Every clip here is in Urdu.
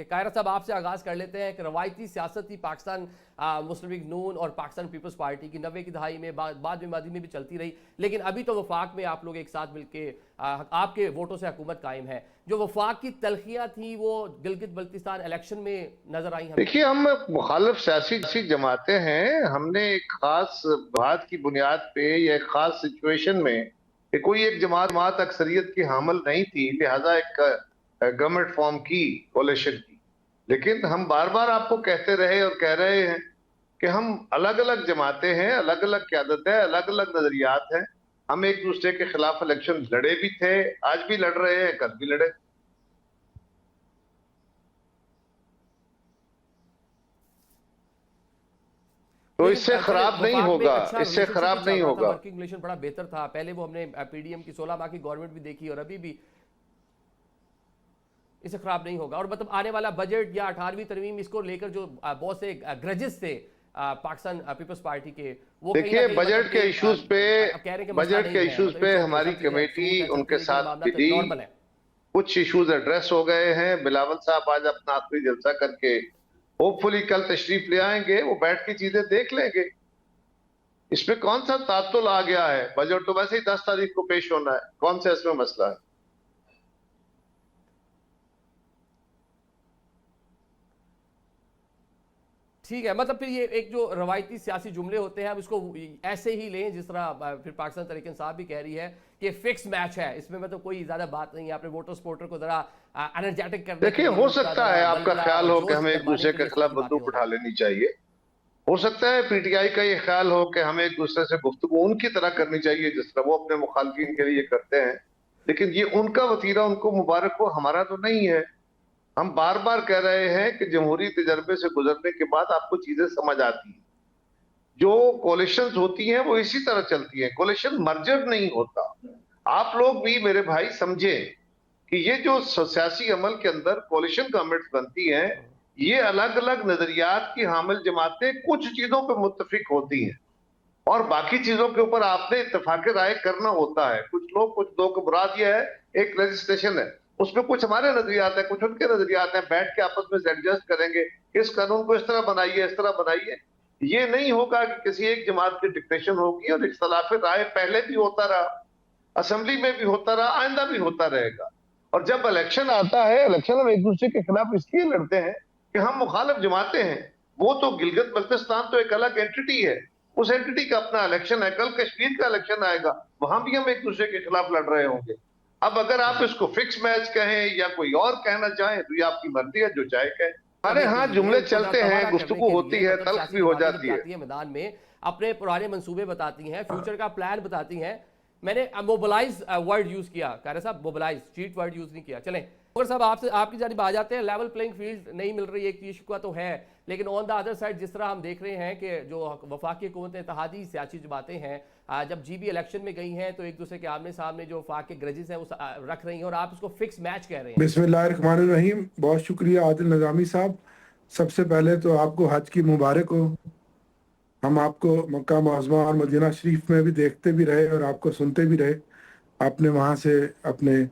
گے. قاہرہ صاحب آپ سے آغاز کر لیتے ہیں کہ روایتی سیاست تھی پاکستان مسلم لیگ نون اور پاکستان پیپلز پارٹی کی 90 کی دہائی میں, بعد میں ماضی میں بھی چلتی رہی, لیکن ابھی تو وفاق میں آپ لوگ ایک ساتھ مل کے آپ کے ووٹوں سے حکومت قائم ہے. جو وفاق کی تلخیاں تھیں وہ گلگت بلتستان الیکشن میں نظر آئی. دیکھیے, ہم مخالف سیاسی جماعتیں ہیں. ہم نے ایک خاص بات کی بنیاد پہ یا ایک خاص سچویشن میں کہ کوئی ایک جماعت اکثریت کی حامل نہیں تھی, لہذا ایک گورنمنٹ فارم کی کولیشن کی. لیکن ہم بار بار آپ کو کہتے رہے اور کہہ رہے ہیں کہ ہم الگ الگ جماعتیں ہیں, الگ الگ قیادت ہے, الگ الگ نظریات ہیں. ہم ایک دوسرے کے خلاف الیکشن لڑے بھی تھے, آج بھی لڑ رہے ہیں, کل بھی لڑے. تو اس سے خراب نہیں ہوگا, اس سے خراب نہیں ہوگا. ورکنگ ریلیشن بڑا بہتر تھا. پہلے وہ ہم نے پی ڈی ایم کی 16 ماہ کی گورنمنٹ بھی دیکھی اور ابھی بھی اس سے خراب نہیں ہوگا. اور مطلب آنے والا بجٹ یا 18ویں ترمیم, اس کو لے کر جو بہت سے گرجز تھے پاکستان پیپلز پارٹی کے, وہ دیکھیے بجٹ کے ایشوز پہ ہماری کمیٹی ان کے ساتھ ملی, کچھ ایشوز ایڈریس ہو گئے ہیں. بلاول صاحب آج اپنا آخری جلسہ کر کے ہوپ فلی کل تشریف لے آئیں گے, وہ بیٹھ کے چیزیں دیکھ لیں گے. اس میں کون سا تعطل آ گیا ہے؟ بجٹ تو ویسے ہی 10 تاریخ کو پیش ہونا ہے, کون سا اس میں مسئلہ ہے؟ ٹھیک ہے. مطلب پھر یہ ایک جو روایتی سیاسی جملے ہوتے ہیں اب اس کو ایسے ہی لیں جس طرح پھر پاکستان تحریک انصاف بھی کہہ رہی ہے کہ فکس میچ ہے, اس میں مطلب کوئی زیادہ بات نہیں ہے. آپ نے ووٹر سپورٹر کو ذرا انرجیٹک کرنے دیکھیں, ہو سکتا ہے آپ کا خیال ہو کہ ہمیں ایک دوسرے کے خلاف بندوق اٹھا لینی چاہیے. ہو سکتا ہے پی ٹی آئی کا یہ خیال ہو کہ ہمیں ایک دوسرے سے گفتگو ان کی طرح کرنی چاہیے جس طرح وہ اپنے مخالفین کے لیے کرتے ہیں. لیکن یہ ان کا وتیرہ, ان کو مبارک ہو, ہمارا تو نہیں ہے. ہم بار بار کہہ رہے ہیں کہ جمہوری تجربے سے گزرنے کے بعد آپ کو چیزیں سمجھ آتی ہیں. جو کولیشنز ہوتی ہیں وہ اسی طرح چلتی ہیں, کولیشن مرجر نہیں ہوتا. آپ لوگ بھی میرے بھائی سمجھے کہ یہ جو سیاسی عمل کے اندر کولیشن گورنمنٹس بنتی ہیں, یہ الگ الگ نظریات کی حامل جماعتیں کچھ چیزوں پہ متفق ہوتی ہیں اور باقی چیزوں کے اوپر آپ نے اتفاق رائے کرنا ہوتا ہے. کچھ لوگ, کچھ دو کو مراد یہ ہے ایک رجسٹریشن ہے, اس میں کچھ ہمارے نظریات ہیں, کچھ ان کے نظریات ہیں, بیٹھ کے آپس میں ایڈجسٹ کریں گے, اس قانون کو اس طرح بنائیے, اس طرح بنائیے. یہ نہیں ہوگا کہ کسی ایک جماعت کی ڈکٹیشن ہوگی, اور اختلاف رائے پہلے بھی ہوتا رہا, اسمبلی میں بھی ہوتا رہا, آئندہ بھی ہوتا رہے گا. اور جب الیکشن آتا ہے, الیکشن ہم ایک دوسرے کے خلاف اس لیے لڑتے ہیں کہ ہم مخالف جماعتیں ہیں. وہ تو گلگت بلتستان تو ایک الگ اینٹی ہے, اس اینٹی کا اپنا الیکشن ہے. کل کشمیر کا الیکشن آئے گا, وہاں بھی ہم ایک دوسرے کے خلاف لڑ رہے ہوں گے. اب اگر آپ اس کو فکس میچ کہیں یا کوئی اور کہنا چاہیں تو یہ آپ کی مرضی ہے, جو چاہے کہیں. ہمارے ہاں جملے چلتے ہیں, گفتگو ہوتی ہے, تلخ بھی ہو جاتی ہے. میدان میں اپنے پرانے منصوبے بتاتی ہیں, فیوچر کا پلان بتاتی ہیں. میں نے موبلائز ورڈ یوز کیا, قاہرہ صاحب موبلائز, چیٹ ورڈ یوز نہیں کیا. چلیں اور صاحب آپ کی جانب آ جاتے ہیں. لیول پلینگ فیلڈ نہیں مل رہی, ایک ایشو کا تو ہے, لیکن آن دا ادر سائڈ جس طرح ہم دیکھ رہے ہیں کہ جو وفاقی حکومت اتحادی سیاسی جماعتیں ہیں, جب جی بی الیکشن میں گئی ہیں تو ایک دوسرے کے آمنے سامنے جو وفاق کے گرجز ہیں وہ رکھ رہی ہیں, اور آپ اس کو فکس میچ کہہ رہے ہیں. بسم اللہ الرحمن الرحیم. بہت شکریہ عادل نظامی صاحب. سب سے پہلے تو آپ کو حج کی مبارک ہو. ہم آپ کو مکہ معظمہ اور مدینہ شریف میں بھی دیکھتے بھی رہے اور آپ کو سنتے بھی رہے. آپ نے وہاں سے اپنے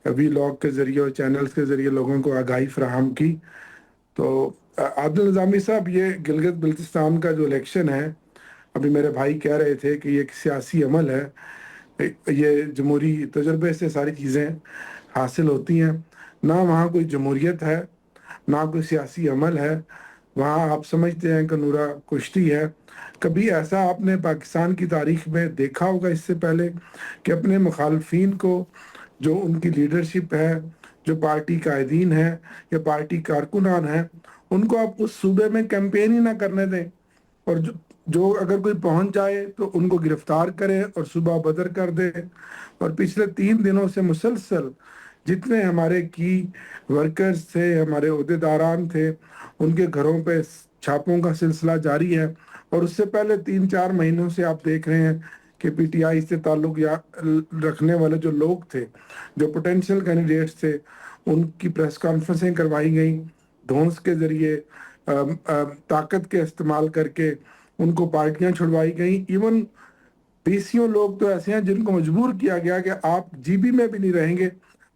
وی لاگ کے ذریعے اور چینلز کے ذریعے لوگوں کو آگاہی فراہم کی. تو عادل نظامی صاحب, یہ گلگت بلتستان کا جو الیکشن ہے, ابھی میرے بھائی کہہ رہے تھے کہ یہ ایک سیاسی عمل ہے. یہ جمہوری تجربے سے ساری چیزیں حاصل ہوتی ہیں. نہ وہاں کوئی جمہوریت ہے, نہ کوئی سیاسی عمل ہے. وہاں آپ سمجھتے ہیں کہ نورا کشتی ہے. کبھی ایسا آپ نے پاکستان کی تاریخ میں دیکھا ہوگا اس سے پہلے کہ اپنے مخالفین کو, جو ان کی لیڈرشپ ہے, جو پارٹی قائدین ہیں یا پارٹی کارکنان ہیں, ان کو آپ اس صوبے میں کیمپین ہی نہ کرنے دیں, اور جو اگر کوئی پہنچ جائے تو ان کو گرفتار کرے اور صبح بدر کر دے. اور پچھلے 3 دنوں سے مسلسل جتنے ہمارے کی ورکرز تھے, ہمارے عہدیداران تھے, ان کے گھروں پہ چھاپوں کا سلسلہ جاری ہے. اور اس سے پہلے 3-4 مہینوں سے آپ دیکھ رہے ہیں کہ پی ٹی آئی سے تعلق رکھنے والے جو لوگ تھے, جو پوٹینشیل کینڈیڈیٹس تھے, ان کی پریس کانفرنسیں کروائی گئیں دھونس کے ذریعے, طاقت کے استعمال کر کے ان کو پارٹیاں چھڑوائی گئیں. ایون 20 لوگ تو ایسے ہیں جن کو مجبور کیا گیا کہ آپ جی بی میں بھی نہیں رہیں گے,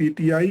PTI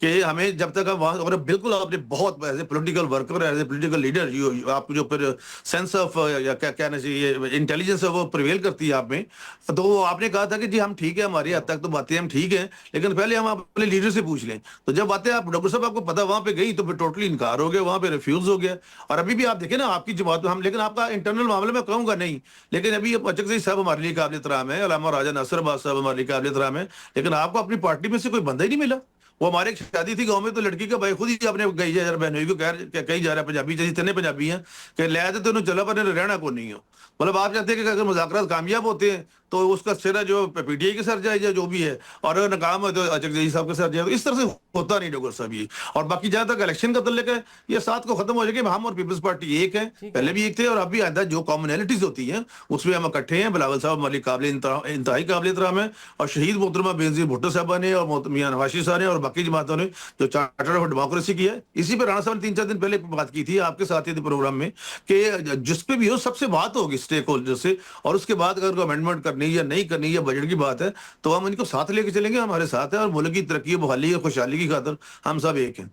کہ ہمیں جب تک ہم وہاں، اور بالکل آپ نے بہت as a political worker, as a political leader, آپ کو جو پھر سینس آف یا کیا کہنا چاہیے انٹیلیجنس ہے وہ پریویل کرتی ہے آپ میں. تو آپ نے کہا تھا کہ جی ہم ٹھیک ہے، ہماری حد تک تو باتیں ہم ٹھیک ہیں، لیکن پہلے ہم اپنے لیڈر سے پوچھ لیں. تو جب باتیں آپ ڈاکٹر صاحب آپ کو پتا وہاں پہ گئی تو پھر ٹوٹلی انکار ہو گیا، وہاں پہ ریفیوز ہو گیا. اور ابھی بھی آپ دیکھیں نا آپ کی جماعت میں ہم، لیکن آپ کا انٹرنل معاملے میں کہوں گا نہیں، لیکن ابھی اچک صاحب ہمارے لیے قابل احترام ہے، علامہ راجہ ناصر عباس صاحب ہمارے لیے قابل احترام ہے، لیکن آپ کو اپنی پارٹی میں سے کوئی بندہ ہی نہیں ملا. وہ ہمارے ایک شادی تھی گاؤں میں، تو لڑکی کا بھائی خود ہی اپنے گئی جا رہا بہنوئی کو کہیں جا رہا ہے، پنجابی جیسے اتنے پنجابی ہیں کہ لے آتے تو انہوں چلا پر رہنا کو نہیں ہو. مطلب آپ چاہتے ہیں کہ اگر مذاکرات کامیاب ہوتے ہیں تو اس کا سرا جو پی ٹی آئی کے سر جائے یا جو بھی ہے، اور اگر ناکام ہے تو اچک صاحب کے سر جائے. تو اس طرح سے ہوتا نہیں ڈاکٹر صاحب یہ. اور باقی جہاں تک الیکشن کا تعلق ہے، یہ ساتھ کو ختم ہو جائے کہ ہم اور پیپلز پارٹی ایک ہیں، پہلے بھی ایک تھے اور اب بھی آئندہ جو کامنالٹیز ہوتی ہیں اس میں ہم اکٹھے ہیں. بلاول صاحب ہمارے قابل انتہائی قابل احترام ہے، اور شہید محترمہ بینظیر بھٹو صاحبہ نے اور میاں نواز صاحب نے اور باقی جماعتوں نے جو چارٹر آف ڈیموکریسی کی ہے. اسی پہ رانا صاحب نے 3-4 دن پہلے بات کی تھی آپ کے ساتھ ہی پروگرام میں کہ جس پہ بھی ہو سب سے بات ہوگی اسٹیک ہولڈر سے، اور اس کے بعد اگر کوئی امینڈمنٹ کرنی یا نہیں کرنی یا بجٹ کی بات ہے تو ہم ان کو ساتھ لے کے چلیں گے. ہمارے ساتھ ہے، اور ملک کی ترقی، بحالی اور خوشحالی کی خاطر ہم سب ایک ہیں.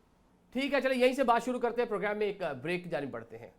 ٹھیک ہے، چلیں یہیں سے بات شروع کرتے ہیں، پروگرام میں ایک بریک کی جانب بڑھتے ہیں.